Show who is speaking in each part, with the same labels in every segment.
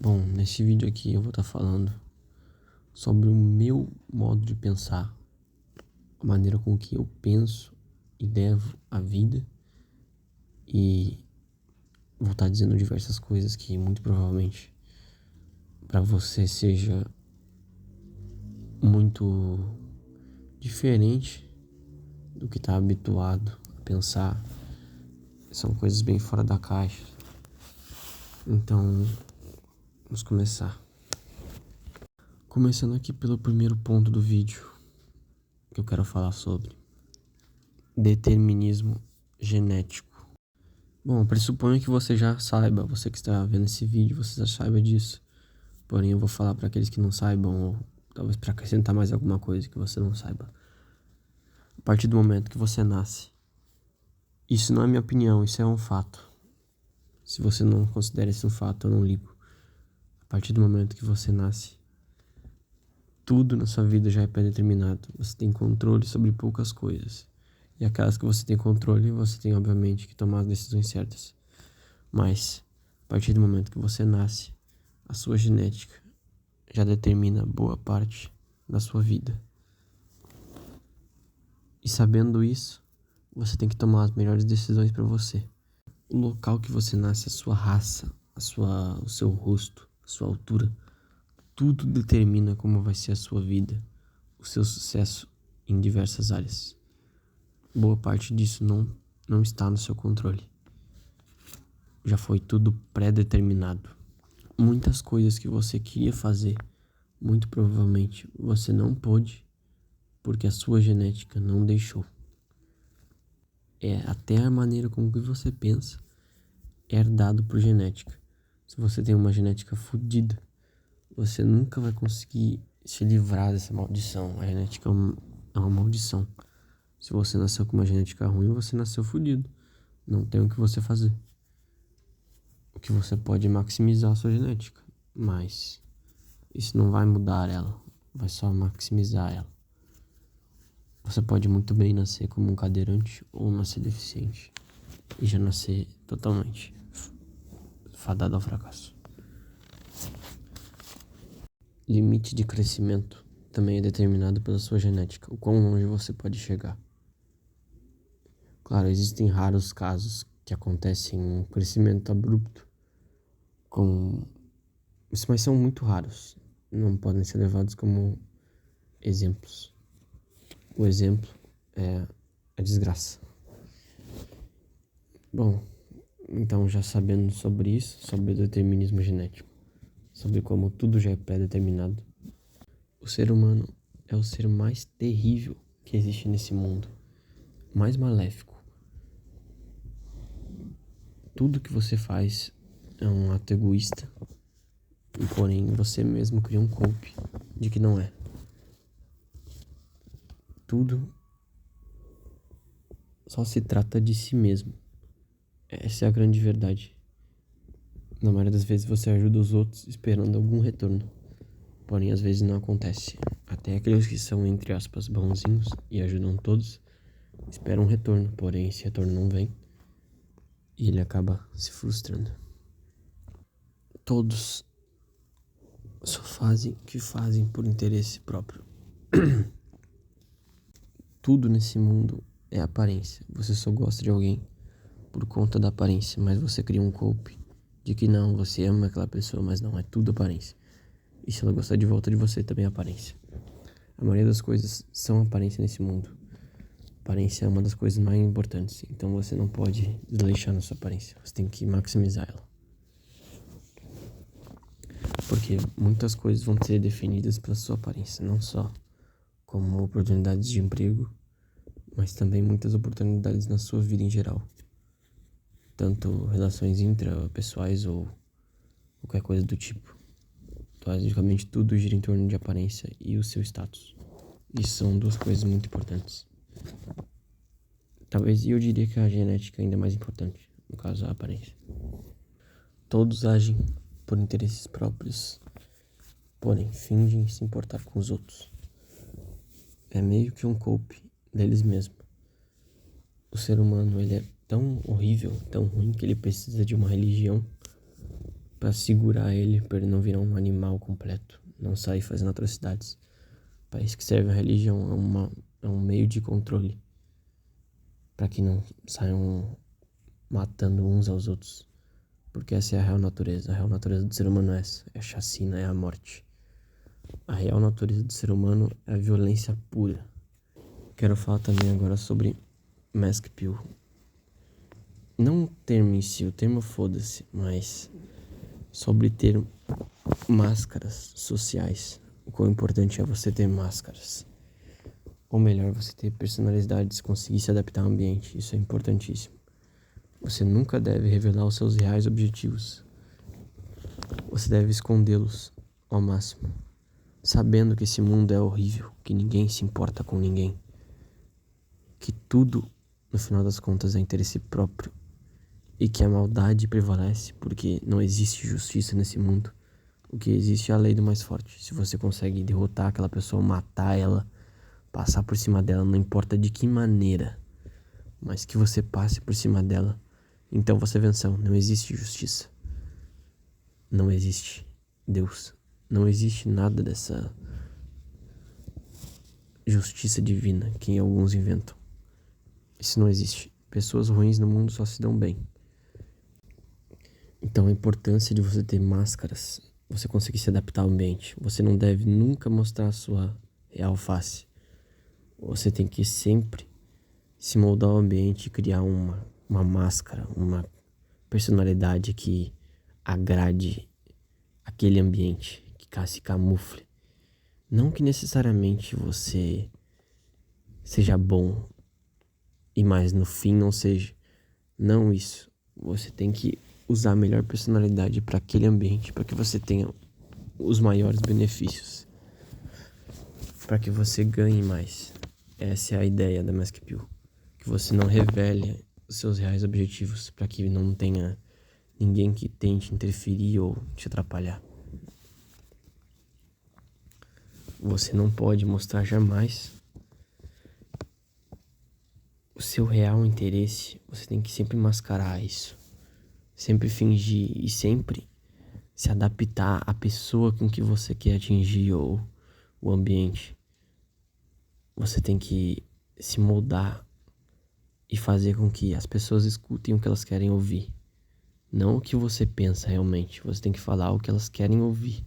Speaker 1: Bom, nesse vídeo aqui eu vou estar falando sobre o meu modo de pensar, a maneira com que eu penso e levo a vida, e vou estar dizendo diversas coisas que muito provavelmente para você seja muito diferente do que está habituado a pensar. São coisas bem fora da caixa. Então, vamos começar. Começando aqui pelo primeiro ponto do vídeo que eu quero falar sobre determinismo genético. Bom, eu pressuponho que você já saiba, você que está vendo esse vídeo, você já saiba disso. Porém, eu vou falar para aqueles que não saibam, ou talvez para acrescentar mais alguma coisa que você não saiba. A partir do momento que você nasce, isso não é minha opinião, isso é um fato. Se você não considera isso um fato, eu não ligo. A partir do momento que você nasce, tudo na sua vida já é pré-determinado. Você tem controle sobre poucas coisas. E aquelas que você tem controle, você tem obviamente que tomar as decisões certas. Mas, a partir do momento que você nasce, a sua genética já determina boa parte da sua vida. E sabendo isso, você tem que tomar as melhores decisões para você. O local que você nasce, a sua raça, o seu rosto, a sua altura, tudo determina como vai ser a sua vida, o seu sucesso em diversas áreas. Boa parte disso não está no seu controle. Já foi tudo pré-determinado. Muitas coisas que você queria fazer, muito provavelmente você não pôde, porque a sua genética não deixou. Até a maneira como que você pensa é herdado por genética. Se você tem uma genética fodida, você nunca vai conseguir se livrar dessa maldição. A genética é uma maldição. Se você nasceu com uma genética ruim, você nasceu fodido. Não tem o que você fazer. O que você pode é maximizar a sua genética, mas isso não vai mudar ela, vai só maximizar ela. Você pode muito bem nascer como um cadeirante ou nascer deficiente e já nascer totalmente fadado ao fracasso. Limite de crescimento também é determinado pela sua genética, o quão longe você pode chegar. Claro, existem raros casos que acontecem um crescimento abrupto, mas são muito raros, não podem ser levados como exemplos. O exemplo é a desgraça. Bom, então já sabendo sobre isso, sobre o determinismo genético, sobre como tudo já é pré-determinado, o ser humano é o ser mais terrível que existe nesse mundo, mais maléfico. Tudo que você faz é um ato egoísta, e porém você mesmo cria um culpe de que não é. Tudo só se trata de si mesmo. Essa é a grande verdade. Na maioria das vezes você ajuda os outros esperando algum retorno. Porém, às vezes não acontece. Até aqueles que são, entre aspas, bonzinhos e ajudam todos, esperam um retorno. Porém, esse retorno não vem e ele acaba se frustrando. Todos só fazem o que fazem por interesse próprio. Tudo nesse mundo é aparência. Você só gosta de alguém por conta da aparência, mas você cria um culpe de que não, você ama aquela pessoa, mas não, é tudo aparência. E se ela gostar de volta de você, também é aparência. A maioria das coisas são aparência nesse mundo. Aparência é uma das coisas mais importantes, então você não pode desleixar na sua aparência, você tem que maximizar ela. Porque muitas coisas vão ser definidas pela sua aparência, não só como oportunidades de emprego, mas também muitas oportunidades na sua vida em geral. Tanto relações intrapessoais ou qualquer coisa do tipo. Basicamente tudo gira em torno de aparência e o seu status. E são duas coisas muito importantes. Talvez eu diria que a genética é ainda mais importante, no caso a aparência. Todos agem por interesses próprios, porém fingem se importar com os outros. É meio que um culpe deles mesmos. O ser humano ele é tão horrível, tão ruim, que ele precisa de uma religião pra segurar ele, pra ele não virar um animal completo, não sair fazendo atrocidades. Para isso que serve a religião, é um meio de controle, para que não saiam matando uns aos outros, porque essa é a real natureza. A real natureza do ser humano é essa, é a chacina, é a morte. A real natureza do ser humano é a violência pura. Quero falar também agora sobre Mask Pill. Não o termo em si, o termo foda-se, mas sobre ter máscaras sociais. O quão importante é você ter máscaras. Ou melhor, você ter personalidades, conseguir se adaptar ao ambiente. Isso é importantíssimo. Você nunca deve revelar os seus reais objetivos. Você deve escondê-los ao máximo, sabendo que esse mundo é horrível, que ninguém se importa com ninguém, que tudo, no final das contas, é interesse próprio e que a maldade prevalece porque não existe justiça nesse mundo. O que existe é a lei do mais forte. Se você consegue derrotar aquela pessoa, matar ela, passar por cima dela, não importa de que maneira, mas que você passe por cima dela, então você venceu. Não existe justiça. Não existe Deus. Não existe nada dessa justiça divina que alguns inventam. Isso não existe. Pessoas ruins no mundo só se dão bem. Então a importância de você ter máscaras, você conseguir se adaptar ao ambiente. Você não deve nunca mostrar a sua real face. Você tem que sempre se moldar ao ambiente e criar uma máscara, uma personalidade que agrade aquele ambiente, que se camufle. Não que necessariamente você seja bom e mais no fim não seja. Não isso. Você tem que usar a melhor personalidade para aquele ambiente, para que você tenha os maiores benefícios, para que você ganhe mais. Essa é a ideia da Mask Pill. Que você não revele os seus reais objetivos, para que não tenha ninguém que tente interferir ou te atrapalhar. Você não pode mostrar jamais o seu real interesse. Você tem que sempre mascarar isso, sempre fingir e sempre se adaptar à pessoa com que você quer atingir ou o ambiente. Você tem que se moldar e fazer com que as pessoas escutem o que elas querem ouvir, não o que você pensa realmente. Você tem que falar o que elas querem ouvir,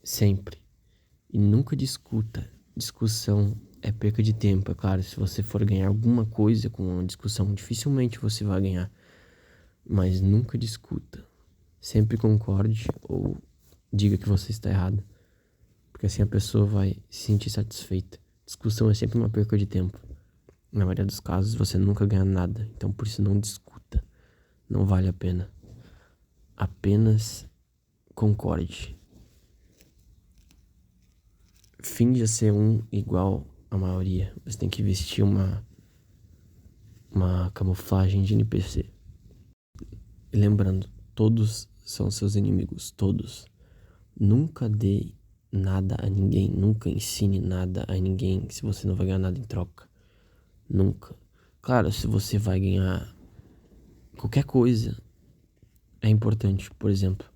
Speaker 1: sempre. E nunca discuta. Discussão é perca de tempo. É claro, se você for ganhar alguma coisa com uma discussão, dificilmente você vai ganhar. Mas nunca discuta. Sempre concorde ou diga que você está errado, porque assim a pessoa vai se sentir satisfeita. Discussão é sempre uma perca de tempo. Na maioria dos casos você nunca ganha nada. Então por isso não discuta. Não vale a pena. Apenas concorde. Finja ser um igual à maioria. Você tem que vestir uma camuflagem de NPC. E lembrando, todos são seus inimigos. Todos. Nunca dê nada a ninguém. Nunca ensine nada a ninguém se você não vai ganhar nada em troca. Nunca. Claro, se você vai ganhar qualquer coisa, é importante. Por exemplo,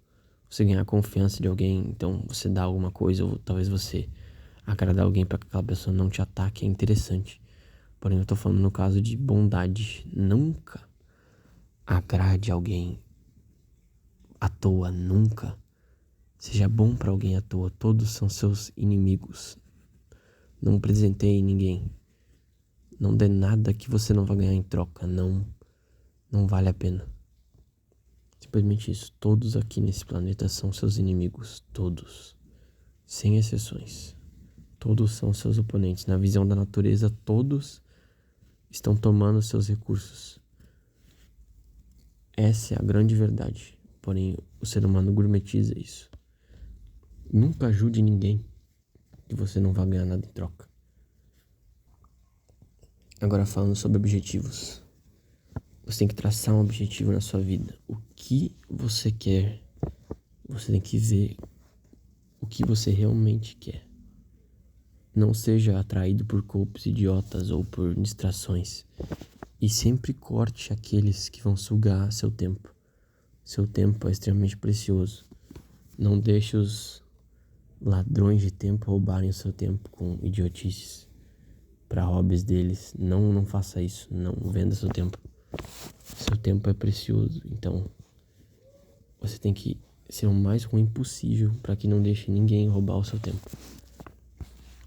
Speaker 1: você ganhar a confiança de alguém, então você dá alguma coisa, ou talvez você agradar alguém para que aquela pessoa não te ataque, é interessante. Porém, eu tô falando no caso de bondade. Nunca agrade alguém à toa, nunca. Seja bom para alguém à toa. Todos são seus inimigos. Não presenteie ninguém. Não dê nada que você não vai ganhar em troca. Não vale a pena. Simplesmente isso. Todos aqui nesse planeta são seus inimigos. Todos. Sem exceções. Todos são seus oponentes. Na visão da natureza, todos estão tomando seus recursos. Essa é a grande verdade. Porém, o ser humano gourmetiza isso. Nunca ajude ninguém que você não vai ganhar nada em troca. Agora falando sobre objetivos. Você tem que traçar um objetivo na sua vida. O que você quer? Você tem que ver o que você realmente quer. Não seja atraído por golpes idiotas ou por distrações. E sempre corte aqueles que vão sugar seu tempo. Seu tempo é extremamente precioso. Não deixe os ladrões de tempo roubarem o seu tempo com idiotices para hobbies deles. Não faça isso. Não venda seu tempo. Seu tempo é precioso. Então, você tem que ser o mais ruim possível para que não deixe ninguém roubar o seu tempo.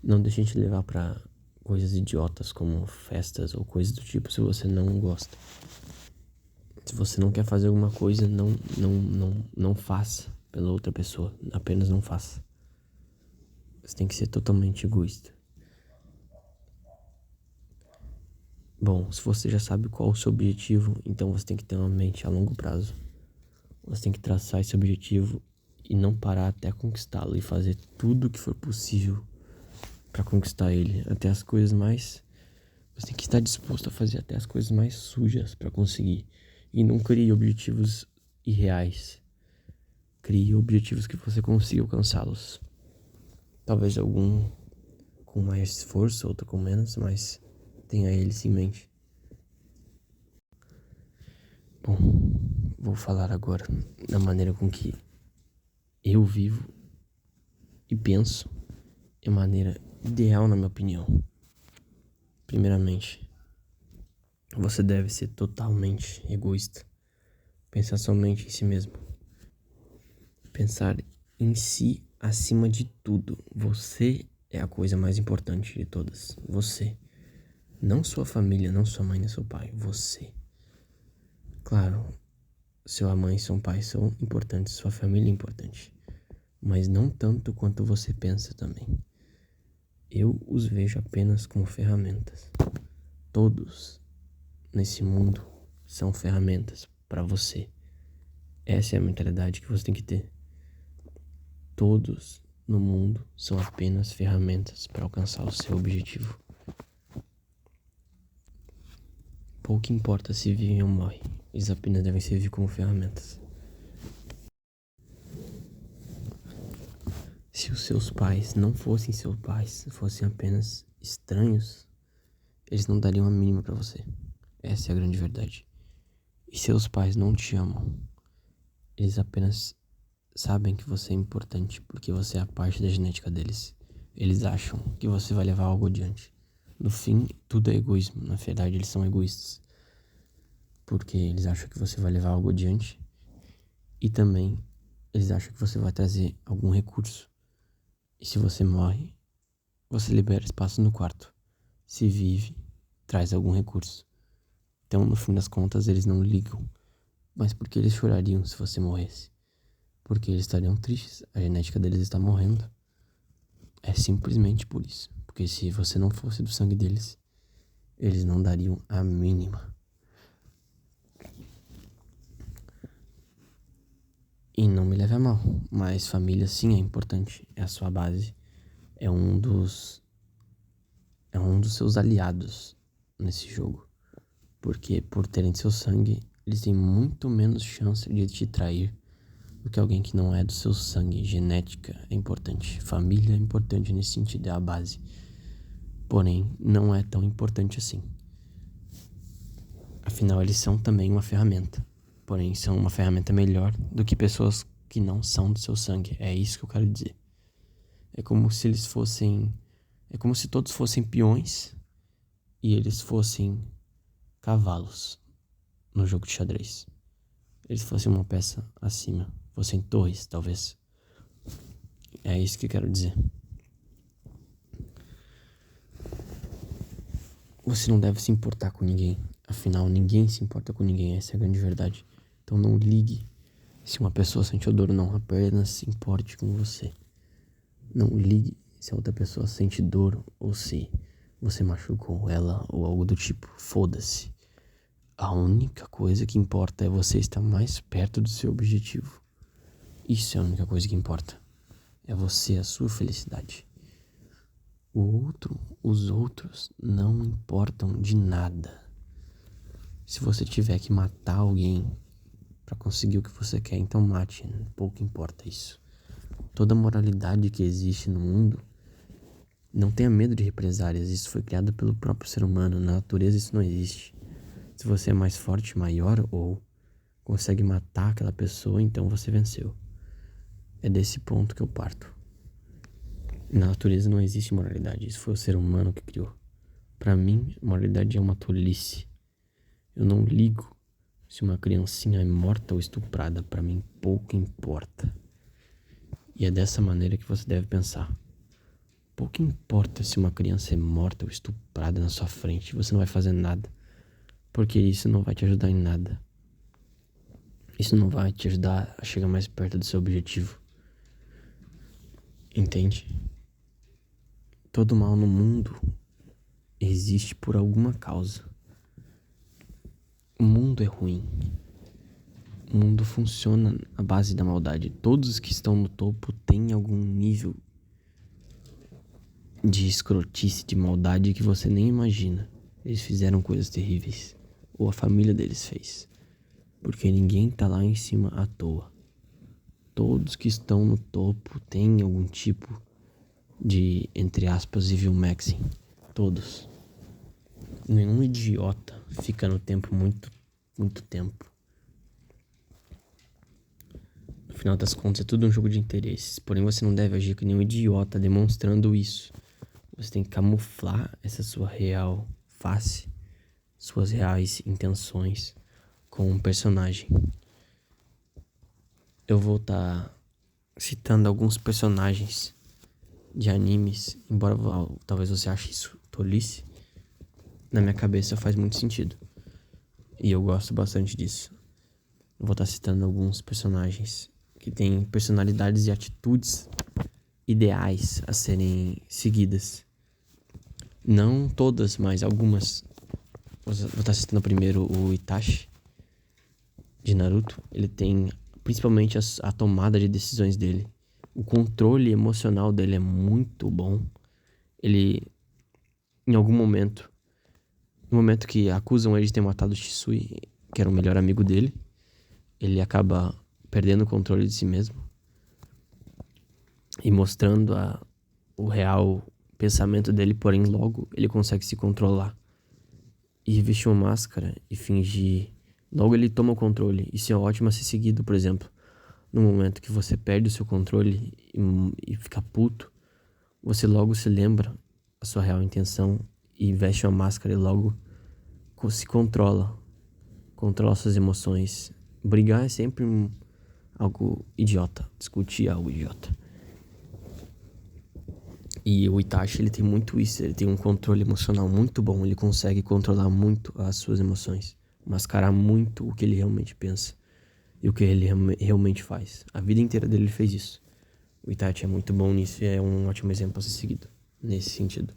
Speaker 1: Não deixe te levar para coisas idiotas como festas ou coisas do tipo se você não gosta. Se você não quer fazer alguma coisa, não faça pela outra pessoa. Apenas não faça. Você tem que ser totalmente egoísta. Bom, se você já sabe qual é o seu objetivo, então você tem que ter uma mente a longo prazo. Você tem que traçar esse objetivo e não parar até conquistá-lo e fazer tudo o que for possível para conquistar ele. Até as coisas mais... Você tem que estar disposto a fazer até as coisas mais sujas para conseguir. E não crie objetivos irreais. Crie objetivos que você consiga alcançá-los. Talvez algum com mais esforço, outro com menos, mas tenha eles em mente. Bom, vou falar agora da maneira com que eu vivo e penso de maneira ideal, na minha opinião. Primeiramente, você deve ser totalmente egoísta. Pensar somente em si mesmo. Pensar em si acima de tudo. Você é a coisa mais importante de todas. Você. Não sua família, não sua mãe, nem seu pai. Você. Claro, sua mãe e seu pai são importantes, sua família é importante. Mas não tanto quanto você pensa também. Eu os vejo apenas como ferramentas. Todos nesse mundo são ferramentas para você. Essa é a mentalidade que você tem que ter. Todos no mundo são apenas ferramentas para alcançar o seu objetivo. Pouco importa se vivem ou morrem, eles apenas devem servir como ferramentas. Se os seus pais não fossem seus pais, fossem apenas estranhos, eles não dariam a mínima para você. Essa é a grande verdade. E seus pais não te amam. Eles apenas sabem que você é importante porque você é a parte da genética deles. Eles acham que você vai levar algo adiante. No fim, tudo é egoísmo. Na verdade, eles são egoístas. Porque eles acham que você vai levar algo adiante. E também, eles acham que você vai trazer algum recurso. E se você morre, você libera espaço no quarto. Se vive, traz algum recurso. Então, no fim das contas, eles não ligam. Mas por que eles chorariam se você morresse? Porque eles estariam tristes. A genética deles está morrendo. É simplesmente por isso. Porque se você não fosse do sangue deles, eles não dariam a mínima. E não me leve a mal, mas família sim é importante. É a sua base. É um dos seus aliados nesse jogo. Porque por terem seu sangue, eles têm muito menos chance de te trair do que alguém que não é do seu sangue. Genética é importante. Família é importante nesse sentido, é a base. Porém, não é tão importante assim. Afinal, eles são também uma ferramenta. Porém, são uma ferramenta melhor do que pessoas que não são do seu sangue. É isso que eu quero dizer. É como se eles fossem... É como se todos fossem peões e eles fossem cavalos no jogo de xadrez. Eles fossem uma peça acima. Fossem torres, talvez. É isso que eu quero dizer. Você não deve se importar com ninguém. Afinal, ninguém se importa com ninguém. Essa é a grande verdade. Então não ligue se uma pessoa sente dor ou não. Apenas se importe com você. Não ligue se a outra pessoa sente dor ou se você machucou ela ou algo do tipo. Foda-se. A única coisa que importa é você estar mais perto do seu objetivo. Isso é a única coisa que importa. É você, a sua felicidade. Os outros não importam de nada. Se você tiver que matar alguém para conseguir o que você quer, então mate. Pouco importa isso. Toda moralidade que existe no mundo, não tenha medo de represálias. Isso foi criado pelo próprio ser humano. Na natureza isso não existe. Se você é mais forte, maior ou consegue matar aquela pessoa, então você venceu. É desse ponto que eu parto. Na natureza não existe moralidade, isso foi o ser humano que criou. Pra mim, moralidade é uma tolice. Eu não ligo se uma criancinha é morta ou estuprada, pra mim pouco importa. E é dessa maneira que você deve pensar. Pouco importa se uma criança é morta ou estuprada na sua frente, você não vai fazer nada, porque isso não vai te ajudar em nada. Isso não vai te ajudar a chegar mais perto do seu objetivo. Entende? Todo mal no mundo existe por alguma causa. O mundo é ruim. O mundo funciona à base da maldade. Todos os que estão no topo têm algum nível de escrotice, de maldade que você nem imagina. Eles fizeram coisas terríveis. Ou a família deles fez. Porque ninguém tá lá em cima à toa. Todos que estão no topo têm algum tipo de, entre aspas, evil maxing. Todos. Nenhum idiota fica no tempo muito tempo. No final das contas é tudo um jogo de interesses. Porém você não deve agir que nem um idiota demonstrando isso. Você tem que camuflar essa sua real face, suas reais intenções com um personagem. Eu vou estar citando alguns personagens de animes, embora talvez você ache isso tolice, na minha cabeça faz muito sentido. E eu gosto bastante disso. Eu vou estar citando alguns personagens que têm personalidades e atitudes ideais a serem seguidas. Não todas, mas algumas. Vou estar citando primeiro o Itachi, de Naruto. Ele tem principalmente a tomada de decisões dele. O controle emocional dele é muito bom. Ele, em algum momento, no momento que acusam ele de ter matado o Shisui, que era o melhor amigo dele, ele acaba perdendo o controle de si mesmo e mostrando o real pensamento dele, porém logo ele consegue se controlar e vestir uma máscara e fingir. Logo ele toma o controle. Isso é ótimo a ser seguido, por exemplo. No momento que você perde o seu controle e fica puto, você logo se lembra a sua real intenção e veste uma máscara e logo se controla. Controla suas emoções. Brigar é sempre algo idiota. Discutir é algo idiota. E o Itachi, ele tem muito isso. Ele tem um controle emocional muito bom. Ele consegue controlar muito as suas emoções. Mascarar muito o que ele realmente pensa. E o que ele realmente faz. A vida inteira dele ele fez isso. O Itachi é muito bom nisso e é um ótimo exemplo a ser seguido. Nesse sentido.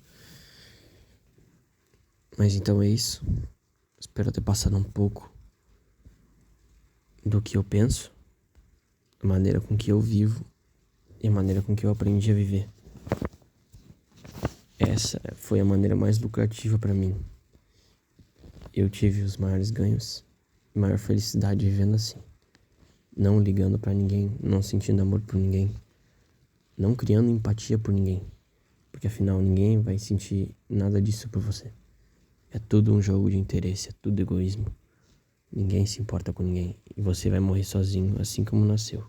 Speaker 1: Mas então é isso. Espero ter passado um pouco do que eu penso. A maneira com que eu vivo. E a maneira com que eu aprendi a viver. Essa foi a maneira mais lucrativa pra mim. Eu tive os maiores ganhos e maior felicidade vivendo assim. Não ligando pra ninguém, não sentindo amor por ninguém, não criando empatia por ninguém. Porque afinal ninguém vai sentir nada disso por você. É tudo um jogo de interesse, é tudo egoísmo. Ninguém se importa com ninguém e você vai morrer sozinho assim como nasceu.